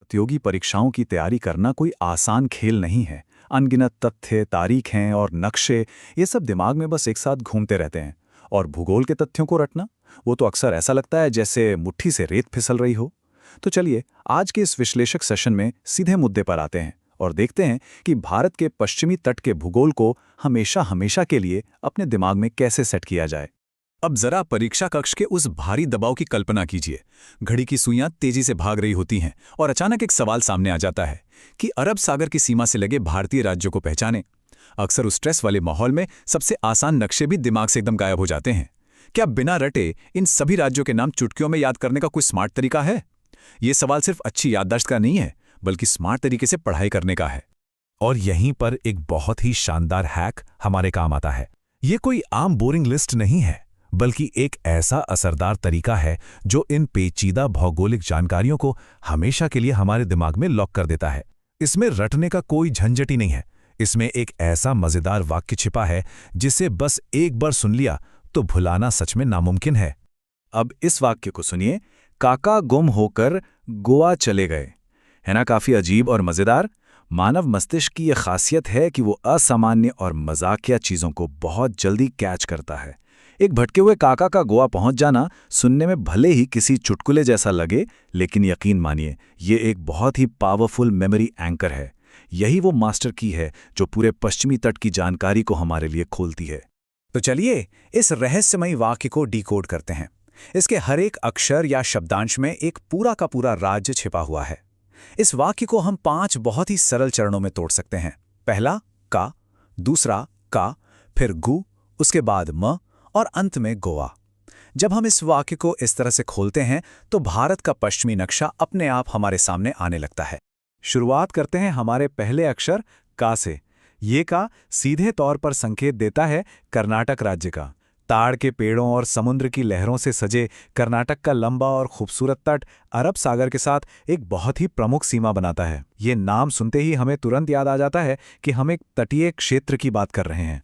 प्रतियोगी परीक्षाओं की तैयारी करना कोई आसान खेल नहीं है। अनगिनत तथ्य, तारीखें और नक्शे, ये सब दिमाग में बस एक साथ घूमते रहते हैं। और भूगोल के तथ्यों को रटना, वो तो अक्सर ऐसा लगता है जैसे मुट्ठी से रेत फिसल रही हो। तो चलिए, आज के इस विश्लेषक सेशन में सीधे मुद्दे पर आते हैं और देखते हैं कि भारत के पश्चिमी तट के भूगोल को हमेशा हमेशा के लिए अपने दिमाग में कैसे सेट किया जाए। अब जरा परीक्षा कक्ष के उस भारी दबाव की कल्पना कीजिए। घड़ी की सुइयां तेजी से भाग रही होती हैं और अचानक एक सवाल सामने आ जाता है कि अरब सागर की सीमा से लगे भारतीय राज्यों को पहचानें। अक्सर उस स्ट्रेस वाले माहौल में सबसे आसान नक्शे भी दिमाग से एकदम गायब हो जाते हैं। क्या बिना रटे इन सभी राज्यों के नाम चुटकियों में याद करने का कोई स्मार्ट तरीका है? ये सवाल सिर्फ अच्छी याददाश्त का नहीं है, बल्कि स्मार्ट तरीके से पढ़ाई करने का है। और यहीं पर एक बहुत ही शानदार हैक हमारे काम आता है। ये कोई आम बोरिंग लिस्ट नहीं है, बल्कि एक ऐसा असरदार तरीका है जो इन पेचीदा भौगोलिक जानकारियों को हमेशा के लिए हमारे दिमाग में लॉक कर देता है। इसमें रटने का कोई झंझट ही नहीं है। इसमें एक ऐसा मजेदार वाक्य छिपा है जिसे बस एक बार सुन लिया तो भुलाना सच में नामुमकिन है। अब इस वाक्य को सुनिए, काका गुम होकर गोवा चले गए। है ना काफी अजीब और मजेदार? मानव मस्तिष्क की यह खासियत है कि वो असामान्य और मजाकिया चीजों को बहुत जल्दी कैच करता है। एक भटके हुए काका का गोवा पहुंच जाना सुनने में भले ही किसी चुटकुले जैसा लगे, लेकिन यकीन मानिए, ये एक बहुत ही पावरफुल मेमोरी एंकर है। यही वो मास्टर की है जो पूरे पश्चिमी तट की जानकारी को हमारे लिए खोलती है। तो चलिए इस रहस्यमयी वाक्य को डिकोड करते हैं। इसके हर एक अक्षर या शब्दांश में एक पूरा का पूरा राज्य छिपा हुआ है। इस वाक्य को हम 5 बहुत ही सरल चरणों में तोड़ सकते हैं। पहला का, दूसरा का, फिर गु, उसके बाद म और अंत में गोवा। जब हम इस वाक्य को इस तरह से खोलते हैं तो भारत का पश्चिमी नक्शा अपने आप हमारे सामने आने लगता है। शुरुआत करते हैं हमारे पहले अक्षर का से। ये का सीधे तौर पर संकेत देता है कर्नाटक राज्य का। ताड़ के पेड़ों और समुद्र की लहरों से सजे कर्नाटक का लंबा और खूबसूरत तट अरब सागर के साथ एक बहुत ही प्रमुख सीमा बनाता है। ये नाम सुनते ही हमें तुरंत याद आ जाता है कि हम एक तटीय क्षेत्र की बात कर रहे हैं।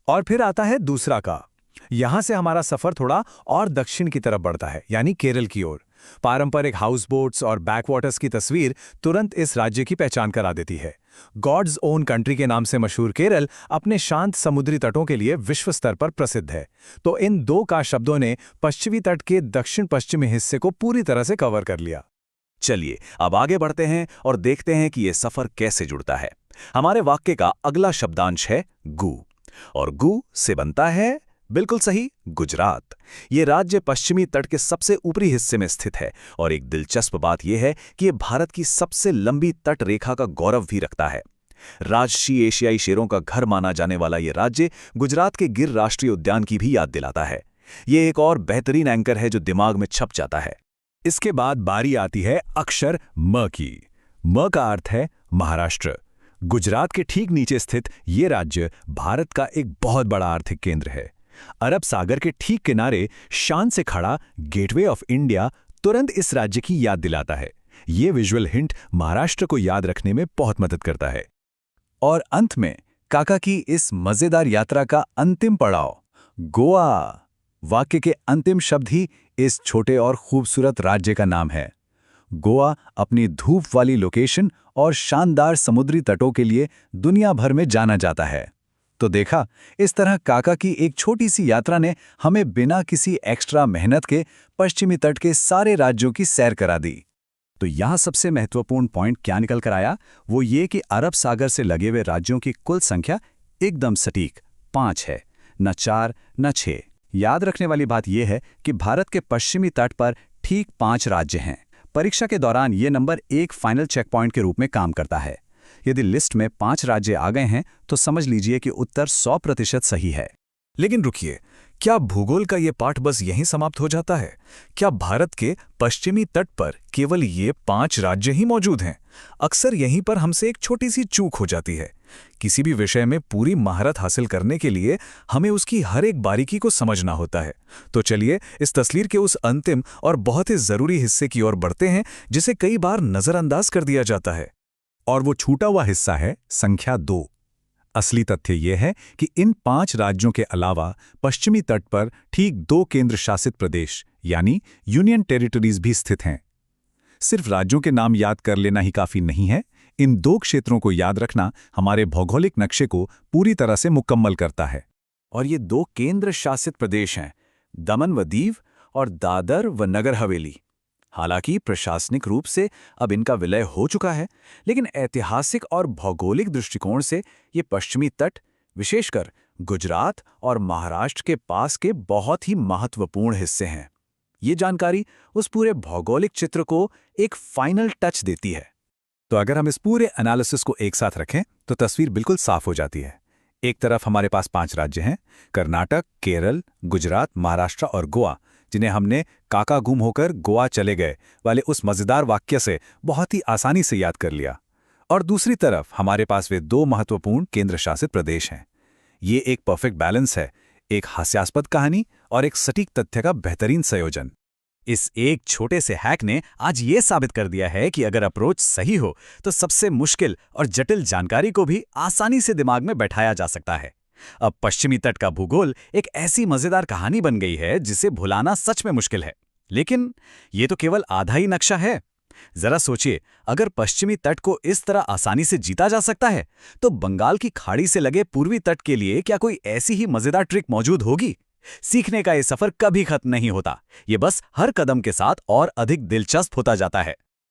और फिर आता है दूसरा का। यहां से हमारा सफर थोड़ा और दक्षिण की तरफ बढ़ता है, यानी केरल की ओर। पारंपरिक हाउस बोट्स और बैकवाटर्स की तस्वीर तुरंत इस राज्य की पहचान करा देती है। गॉड्स ओन कंट्री के नाम से मशहूर केरल अपने शांत समुद्री तटों के लिए विश्व स्तर पर प्रसिद्ध है। तो इन 2 का शब्दों ने पश्चिमी तट के दक्षिण पश्चिमी हिस्से को पूरी तरह से कवर कर लिया। चलिए अब आगे बढ़ते हैं और देखते हैं कि यह सफर कैसे जुड़ता है। हमारे वाक्य का अगला शब्दांश है गु, और गु से बनता है, बिल्कुल सही, गुजरात। ये राज्य पश्चिमी तट के सबसे ऊपरी हिस्से में स्थित है और एक दिलचस्प बात यह है कि ये भारत की सबसे लंबी तट रेखा का गौरव भी रखता है। राजसी एशियाई शेरों का घर माना जाने वाला ये राज्य गुजरात के गिर राष्ट्रीय उद्यान की भी याद दिलाता है। ये एक और बेहतरीन एंकर है जो दिमाग में छप जाता है। इसके बाद बारी आती है अक्षर म की। म का अर्थ है महाराष्ट्र। गुजरात के ठीक नीचे स्थित ये राज्य भारत का एक बहुत बड़ा आर्थिक केंद्र है। अरब सागर के ठीक किनारे शान से खड़ा गेटवे ऑफ इंडिया तुरंत इस राज्य की याद दिलाता है। ये विजुअल हिंट महाराष्ट्र को याद रखने में बहुत मदद करता है। और अंत में काका की इस मजेदार यात्रा का अंतिम पड़ाव, गोवा। वाक्य के अंतिम शब्द ही इस छोटे और खूबसूरत राज्य का नाम है। गोवा अपनी धूप वाली लोकेशन और शानदार समुद्री तटों के लिए दुनिया भर में जाना जाता है। तो देखा, इस तरह काका की एक छोटी सी यात्रा ने हमें बिना किसी एक्स्ट्रा मेहनत के पश्चिमी तट के सारे राज्यों की सैर करा दी। तो यहाँ सबसे महत्वपूर्ण पॉइंट क्या निकल कर आया, वो ये कि अरब सागर से लगे हुए राज्यों की कुल संख्या एकदम सटीक 5 है, न 4 न 6। याद रखने वाली बात यह है कि भारत के पश्चिमी तट पर ठीक 5 राज्य हैं। परीक्षा के दौरान ये नंबर एक फाइनल चेक पॉइंट के रूप में काम करता है। यदि लिस्ट में 5 राज्य आ गए हैं तो समझ लीजिए कि उत्तर 100% सही है। लेकिन रुकिए, क्या भूगोल का ये पाठ बस यहीं समाप्त हो जाता है? क्या भारत के पश्चिमी तट पर केवल ये 5 राज्य ही मौजूद हैं? अक्सर यहीं पर हमसे एक छोटी सी चूक हो जाती है। किसी भी विषय में पूरी महारत हासिल करने के लिए हमें उसकी हर एक बारीकी को समझना होता है। तो चलिए इस तस्वीर के उस अंतिम और बहुत ही जरूरी हिस्से की ओर बढ़ते हैं जिसे कई बार नजरअंदाज कर दिया जाता है। और वो छूटा हुआ हिस्सा है संख्या 2। असली तथ्य यह है कि इन 5 राज्यों के अलावा पश्चिमी तट पर ठीक 2 केंद्र शासित प्रदेश यानी यूनियन टेरिटरीज भी स्थित हैं। सिर्फ राज्यों के नाम याद कर लेना ही काफी नहीं है। इन 2 क्षेत्रों को याद रखना हमारे भौगोलिक नक्शे को पूरी तरह से मुकम्मल करता है। और ये 2 केंद्र शासित प्रदेश हैं, दमन व दीव और दादर व नगर हवेली। हालांकि प्रशासनिक रूप से अब इनका विलय हो चुका है, लेकिन ऐतिहासिक और भौगोलिक दृष्टिकोण से ये पश्चिमी तट, विशेषकर गुजरात और महाराष्ट्र के पास के बहुत ही महत्वपूर्ण हिस्से हैं। ये जानकारी उस पूरे भौगोलिक चित्र को एक फाइनल टच देती है। तो अगर हम इस पूरे एनालिसिस को एक साथ रखें तो तस्वीर बिल्कुल साफ हो जाती है। एक तरफ हमारे पास 5 राज्य हैं, कर्नाटक, केरल, गुजरात, महाराष्ट्र और गोवा, जिन्हें हमने काका गुम होकर गोवा चले गए वाले उस मजेदार वाक्य से बहुत ही आसानी से याद कर लिया। और दूसरी तरफ हमारे पास वे 2 महत्वपूर्ण केंद्र शासित प्रदेश हैं। ये एक परफेक्ट बैलेंस है, एक हास्यास्पद कहानी और एक सटीक तथ्य का बेहतरीन संयोजन। इस एक छोटे से हैक ने आज ये साबित कर दिया है कि अगर अप्रोच सही हो तो सबसे मुश्किल और जटिल जानकारी को भी आसानी से दिमाग में बैठाया जा सकता है। अब पश्चिमी तट का भूगोल एक ऐसी मजेदार कहानी बन गई है जिसे भुलाना सच में मुश्किल है। लेकिन ये तो केवल आधा ही नक्शा है। जरा सोचिए, अगर पश्चिमी तट को इस तरह आसानी से जीता जा सकता है, तो बंगाल की खाड़ी से लगे पूर्वी तट के लिए क्या कोई ऐसी ही मजेदार ट्रिक मौजूद होगी? सीखने का ये सफर कभी खत्म नहीं होता, ये बस हर कदम के साथ और अधिक दिलचस्प होता जाता है।